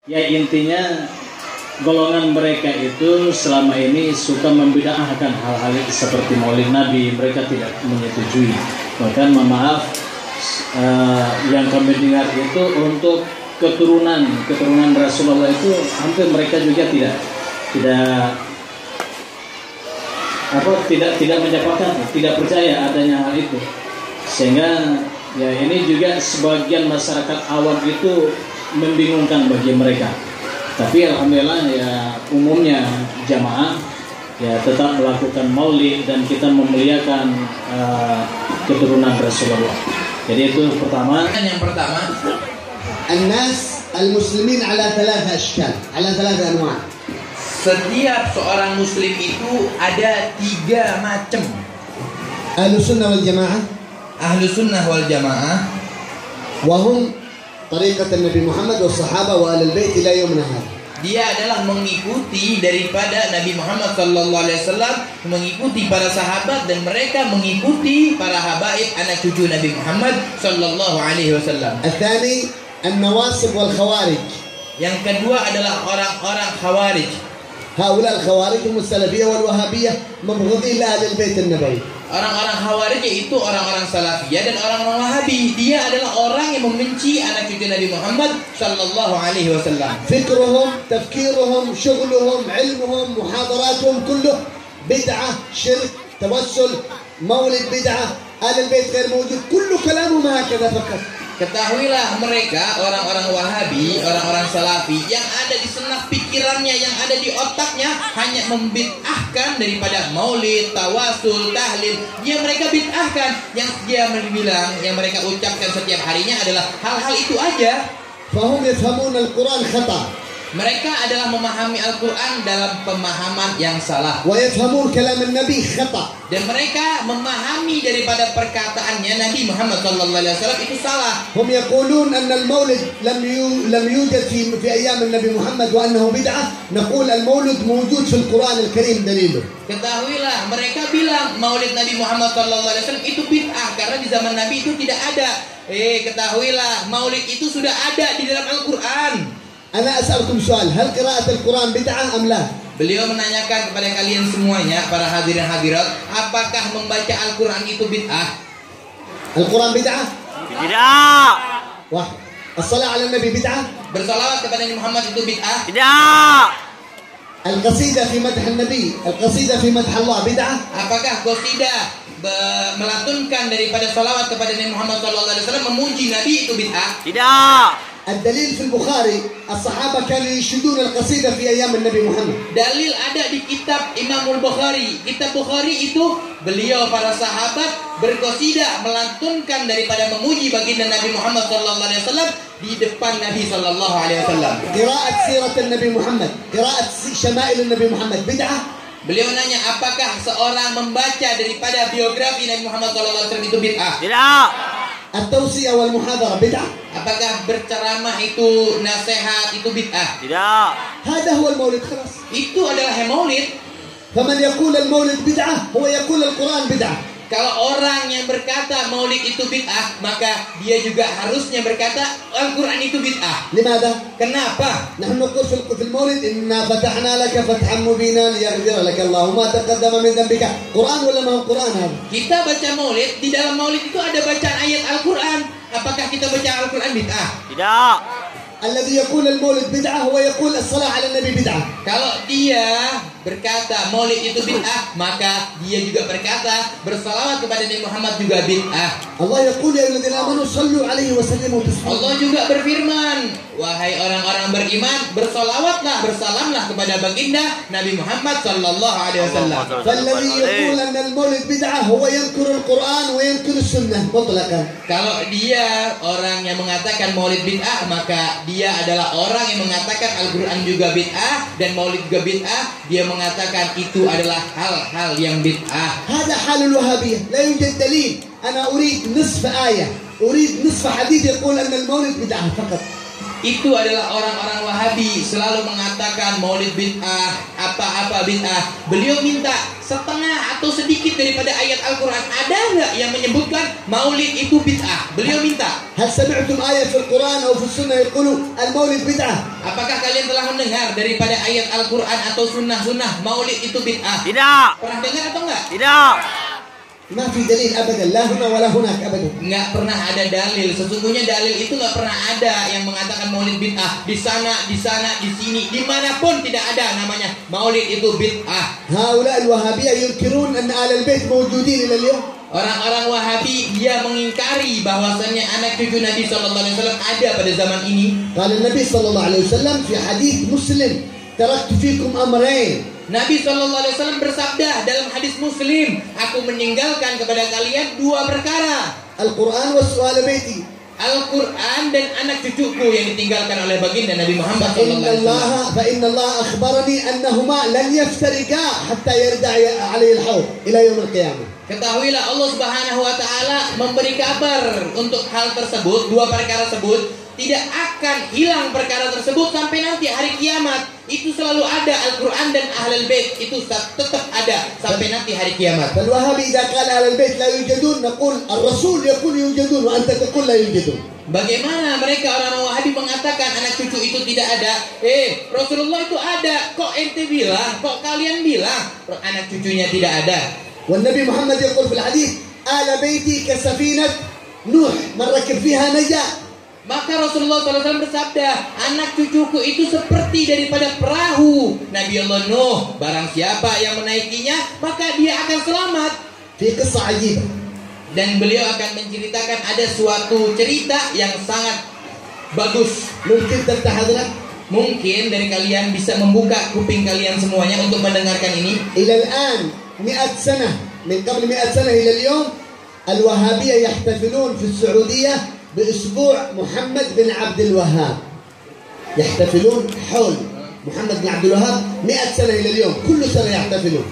Ya intinya golongan mereka itu selama ini suka membid'ahkan hal-hal seperti Maulid Nabi, mereka tidak menyetujui. Bahkan maaf yang kami dengar itu untuk keturunan Rasulullah itu hampir mereka juga tidak menyampaikan, tidak percaya adanya hal itu. Sehingga ya ini juga sebagian masyarakat awam itu membingungkan bagi mereka. Tapi alhamdulillah ya umumnya jamaah ya tetap melakukan maulid dan kita memuliakan keturunan Rasulullah. Jadi itu pertama. Yang pertama, الناس المسلمين على ثلاثة أشكال، على ثلاثة أنواع. setiap seorang muslim itu ada 3 macam. أهل السنة والجماعة، Ahlu sunnah wal jamaah, وهم طريقة النبي محمد والصحابة وآل البيت إلى يومنا هذا. dia adalah mengikuti daripada Nabi Muhammad sallallahu alaihi wasallam, mengikuti para sahabat dan mereka mengikuti para habaib anak cucu Nabi Muhammad sallallahu alaihi wasallam. الثاني النواصب والخوارج. Yang kedua adalah orang-orang khawarij. هؤلاء الخوارج هم السلفية والوهابية مبغضين لأهل البيت النبوي. Orang-orang khawarij yaitu orang-orang salafiyah dan orang-orang wahabi. Dia adalah orang yang membenci anak cucu Nabi Muhammad sallallahu alaihi wasallam. فكرهم، تفكيرهم، شغلهم، علمهم، محاضراتهم كله بدعة، شرك، توسل، مولد بدعة، آل البيت غير موجود، كل كلامهم هكذا فقط. Ketahuilah mereka orang-orang wahabi, orang-orang salafi yang ada di senak pikirannya, yang ada di otaknya hanya membid'ahkan daripada maulid, tawasul, tahlil. Mereka bid'ahkan. Yang dia bilang, yang mereka ucapkan setiap harinya adalah hal-hal itu aja. فهم يفهمون القرآن خطأ. Mereka adalah memahami Al-Quran dalam pemahaman yang salah. ويفهمون كلام النبي خطأ. Dan mereka memahami daripada perkataannya Nabi Muhammad SAW itu salah. هم يقولون أن المولد لم يوجد في أيام النبي محمد وأنه بدعة. نقول المولد موجود في القرآن الكريم دليله. Ketahuilah mereka bilang Maulid Nabi Muhammad SAW itu bid'ah karena di zaman Nabi itu tidak ada. Ketahuilah Maulid itu sudah ada di dalam Al-Quran. أنا أسألكم سؤال، هل قراءة القرآن بدعة أم لا؟ Beliau menanyakan kepada kalian semuanya, para hadirin hadirat, apakah membaca Al-Quran itu bid'ah? القرآن بدعة؟ Tidak. واحد. الصلاة على النبي بدعة؟ Bersalawat kepada Nabi Muhammad itu bid'ah? Tidak. القصيدة في مدح النبي، القصيدة في مدح الله بدعة؟ Apakah qasidah melantunkan daripada salawat kepada Nabi Muhammad SAW memuji Nabi itu bid'ah? Tidak. الدليل في البخاري الصحابة كانوا ينشدون القصيدة في أيام النبي محمد. Dalil ada di kitab Imamul Bukhari. Kitab Bukhari itu beliau para sahabat berqasidah melantunkan daripada memuji baginda Nabi Muhammad SAW di depan Nabi SAW. قراءة سيرة النبي محمد، قراءة شمائل النبي محمد بدعة؟ Beliau nanya, apakah seorang membaca daripada biografi Nabi Muhammad SAW itu bid'ah? Tidak. التوصية والمحاضرة بدعة؟ Apakah berceramah itu nasihat itu bid'ah? Tidak. هذا هو المولد خلاص. Itu adalah maulid. فمن يقول المولد بدعة هو يقول القرآن بدعة. Kalau orang yang berkata maulid itu bid'ah, maka dia juga harusnya berkata Al-Quran itu bid'ah. لماذا؟ Kenapa? نحن نقول في المولد إنا فتحنا لك فتحا مبينا ليغفر لك الله ما تقدم من ذنبك. قرآن ولا ما هو قرآن هذا؟ Kita baca maulid, di dalam maulid itu ada bacaan ayat Al-Quran. Apakah kita baca Al-Quran bid'ah? Tidak. الذي يقول المولد بدعة هو يقول الصلاة على النبي بدعة. Kalau dia berkata maulid itu bid'ah, maka dia juga berkata bersalawat kepada Nabi Muhammad juga bid'ah. الله يقول يا الذين آمنوا صلوا عليه وسلموا تسليما. Allah juga berfirman, wahai orang-orang beriman, bersalawatlah, bersalamlah kepada baginda Nabi Muhammad sallallahu alaihi wasallam. فالذي يقول أن المولد بدعة هو ينكر القرآن وينكر السنة مطلقا. Kalau dia orang yang mengatakan maulid bid'ah, maka dia adalah orang yang mengatakan Al-Quran juga bid'ah dan maulid juga bid'ah. Dia mengatakan itu adalah hal-hal yang bid'ah. هذا حال الوهابية، لا يوجد دليل. أنا أريد نصف آية، أريد نصف حديث يقول أن المولد بدعة فقط. Itu adalah orang-orang Wahabi selalu mengatakan maulid bid'ah. apa-apa bid'ah. Beliau minta setengah atau sedikit daripada ayat Al-Quran. Ada nggak yang menyebutkan maulid itu bid'ah? Beliau minta. هل سمعتم آية في القرآن أو في السنة يقولوا المولد بدعة؟ Apakah kalian telah mendengar daripada ayat Al-Quran atau sunnah-sunnah maulid itu bid'ah? Tidak. Pernah dengar atau enggak? Tidak. ما في دليل أبدا لا هنا ولا هناك أبدا. Nggak pernah ada dalil. Sesungguhnya dalil itu nggak pernah ada yang mengatakan maulid bid'ah. Di sana, di sini, dimanapun tidak ada namanya maulid itu bid'ah. هؤلاء الوهابية ينكرون أن آل البيت موجودين إلى اليوم. Orang-orang Wahabi dia mengingkari bahwasannya anak cucu Nabi Sallallahu Alaihi Wasallam ada pada zaman ini. قال النبي صلى الله عليه وسلم في حديث مسلم تركت فيكم أمرين. Nabi Sallallahu Alaihi Wasallam bersabda dalam hadis Muslim, aku meninggalkan kepada kalian dua perkara. القرآن والسؤال بيتي. Al-Quran dan anak cucuku yang ditinggalkan oleh baginda Nabi Muhammad Sallallahu Alaihi Wasallam. فإن الله أخبرني أنهما لن يفترقا حتى يرد عليه الحوض إلى يوم القيامة. Ketahuilah Allah Subhanahu wa taala memberi kabar untuk hal tersebut, dua perkara tersebut tidak akan hilang perkara tersebut sampai nanti hari kiamat. Itu selalu ada Al-Quran dan Ahlul Bait itu tetap ada sampai nanti hari kiamat. فالوهابي إذا قال أهل البيت لا يوجدون نقول الرسول يقول يوجدون وأنت تقول لا يوجدون. Bagaimana mereka orang Wahabi mengatakan anak cucu itu tidak ada? Rasulullah itu ada. Kok ente bilang? Kok kalian bilang anak cucunya tidak ada? والنبي محمد يقول في الحديث آل بيتي كسفينة نوح من ركب فيها نجا. Maka Rasulullah SAW bersabda, anak cucuku itu seperti daripada perahu Nabi Allah Nuh. Barang siapa yang menaikinya, maka dia akan selamat. في قصة عجيبة. Dan beliau akan menceritakan ada suatu cerita yang sangat bagus. ممكن تفتح أذنك؟ Mungkin dari kalian bisa membuka kuping kalian semuanya untuk mendengarkan ini. إلى الآن 100 سنة من قبل 100 سنة إلى اليوم الوهابية يحتفلون في السعودية بأسبوع محمد بن عبد الوهاب. يحتفلون حول محمد بن عبد الوهاب 100 سنة إلى اليوم كل سنة يحتفلون.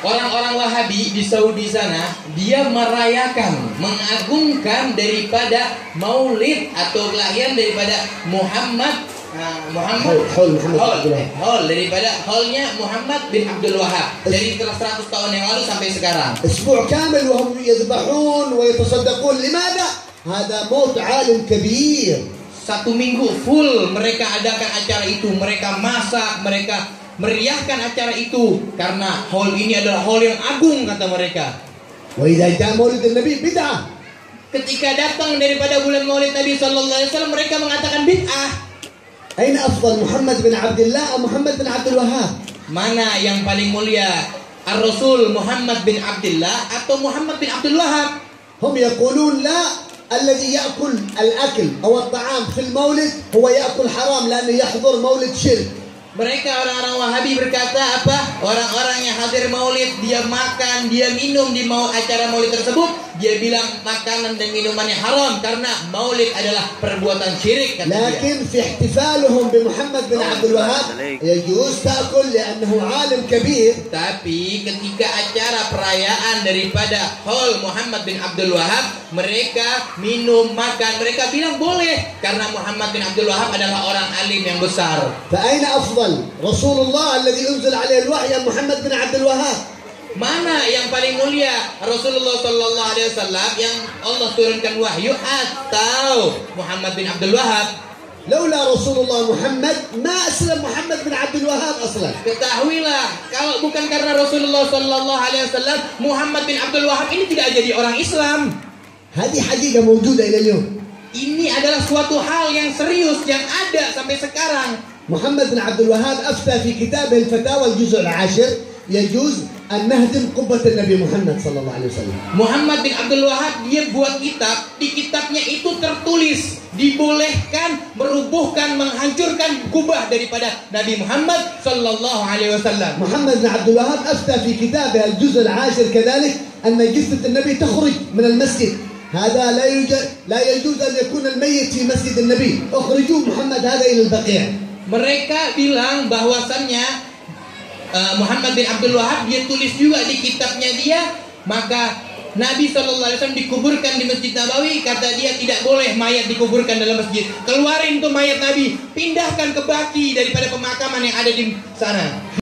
Orang-orang Wahabi di Saudi sana dia merayakan, mengagungkan daripada maulid atau kelahiran daripada Muhammad daripada haulnya Muhammad bin Abdul Wahab dari 100 tahun yang lalu sampai sekarang. أسبوع كامل وهم يذبحون ويتصدقون. لماذا؟ هذا موت عالم كبير. 1 minggu full mereka adakan acara itu, mereka masak, mereka meriahkan acara itu karena haul ini adalah haul yang agung kata mereka. وإذا جاء مولد النبي بدعة. Ketika datang daripada bulan Maulid Nabi Sallallahu Alaihi Wasallam mereka mengatakan bid'ah. أين أفضل محمد بن عبد الله أو محمد بن عبد الوهاب؟ Mana yang paling mulia, Ar-Rasul Muhammad bin Abdullah atau Muhammad bin Abdul Wahab? هم يقولون لا، الذي يأكل الأكل أو الطعام في المولد هو يأكل حرام لأنه يحضر مولد شرك. Mereka orang-orang Wahabi berkata apa? Orang-orang yang hadir maulid, dia makan, dia minum di acara maulid tersebut, dia bilang makanan dan minumannya haram karena maulid adalah perbuatan syirik kata dia. لكن في احتفالهم بمحمد بن عبد الوهاب يجوز تأكل لأنه عالم كبير. Tapi ketika acara perayaan daripada haul Muhammad bin Abdul Wahab, mereka minum, makan, mereka bilang boleh karena Muhammad bin Abdul Wahab adalah orang alim yang besar. فأين أفضل رسول الله الذي أنزل عليه الوحي يا محمد بن عبد الوهاب؟ Mana yang paling mulia, Rasulullah Sallallahu Alaihi Wasallam yang Allah turunkan wahyu atau Muhammad bin Abdul Wahab? لولا رسول الله محمد ما أسلم محمد بن عبد الوهاب أصلا. Ketahuilah, kalau bukan karena Rasulullah Sallallahu Alaihi Wasallam, Muhammad bin Abdul Wahab ini tidak jadi orang Islam. هذه حقيقة موجودة إلى اليوم. Ini adalah suatu hal yang serius yang ada sampai sekarang. محمد بن عبد الوهاب أفتى في كتابه الفتاوى الجزء العاشر يجوز أن نهدم قبة النبي محمد صلى الله عليه وسلم. Muhammad bin Abdul Wahab dia buat kitab, di kitabnya itu tertulis dibolehkan merubuhkan, menghancurkan kubah daripada Nabi Muhammad sallallahu alaihi wasallam. محمد بن عبد الوهاب أفتى في كتابه الجزء العاشر كذلك أن جثة النبي تخرج من المسجد. هذا لا يجوز أن يكون الميت في مسجد النبي. أخرجوا محمد هذا إلى البقيع. Mereka bilang bahwasannya Muhammad bin Abdul Wahab dia tulis juga di kitabnya dia, maka Nabi SAW dikuburkan di Masjid Nabawi, kata dia tidak boleh mayat dikuburkan dalam masjid. Keluarin tuh mayat Nabi, pindahkan ke Baqi daripada pemakaman yang ada di sana.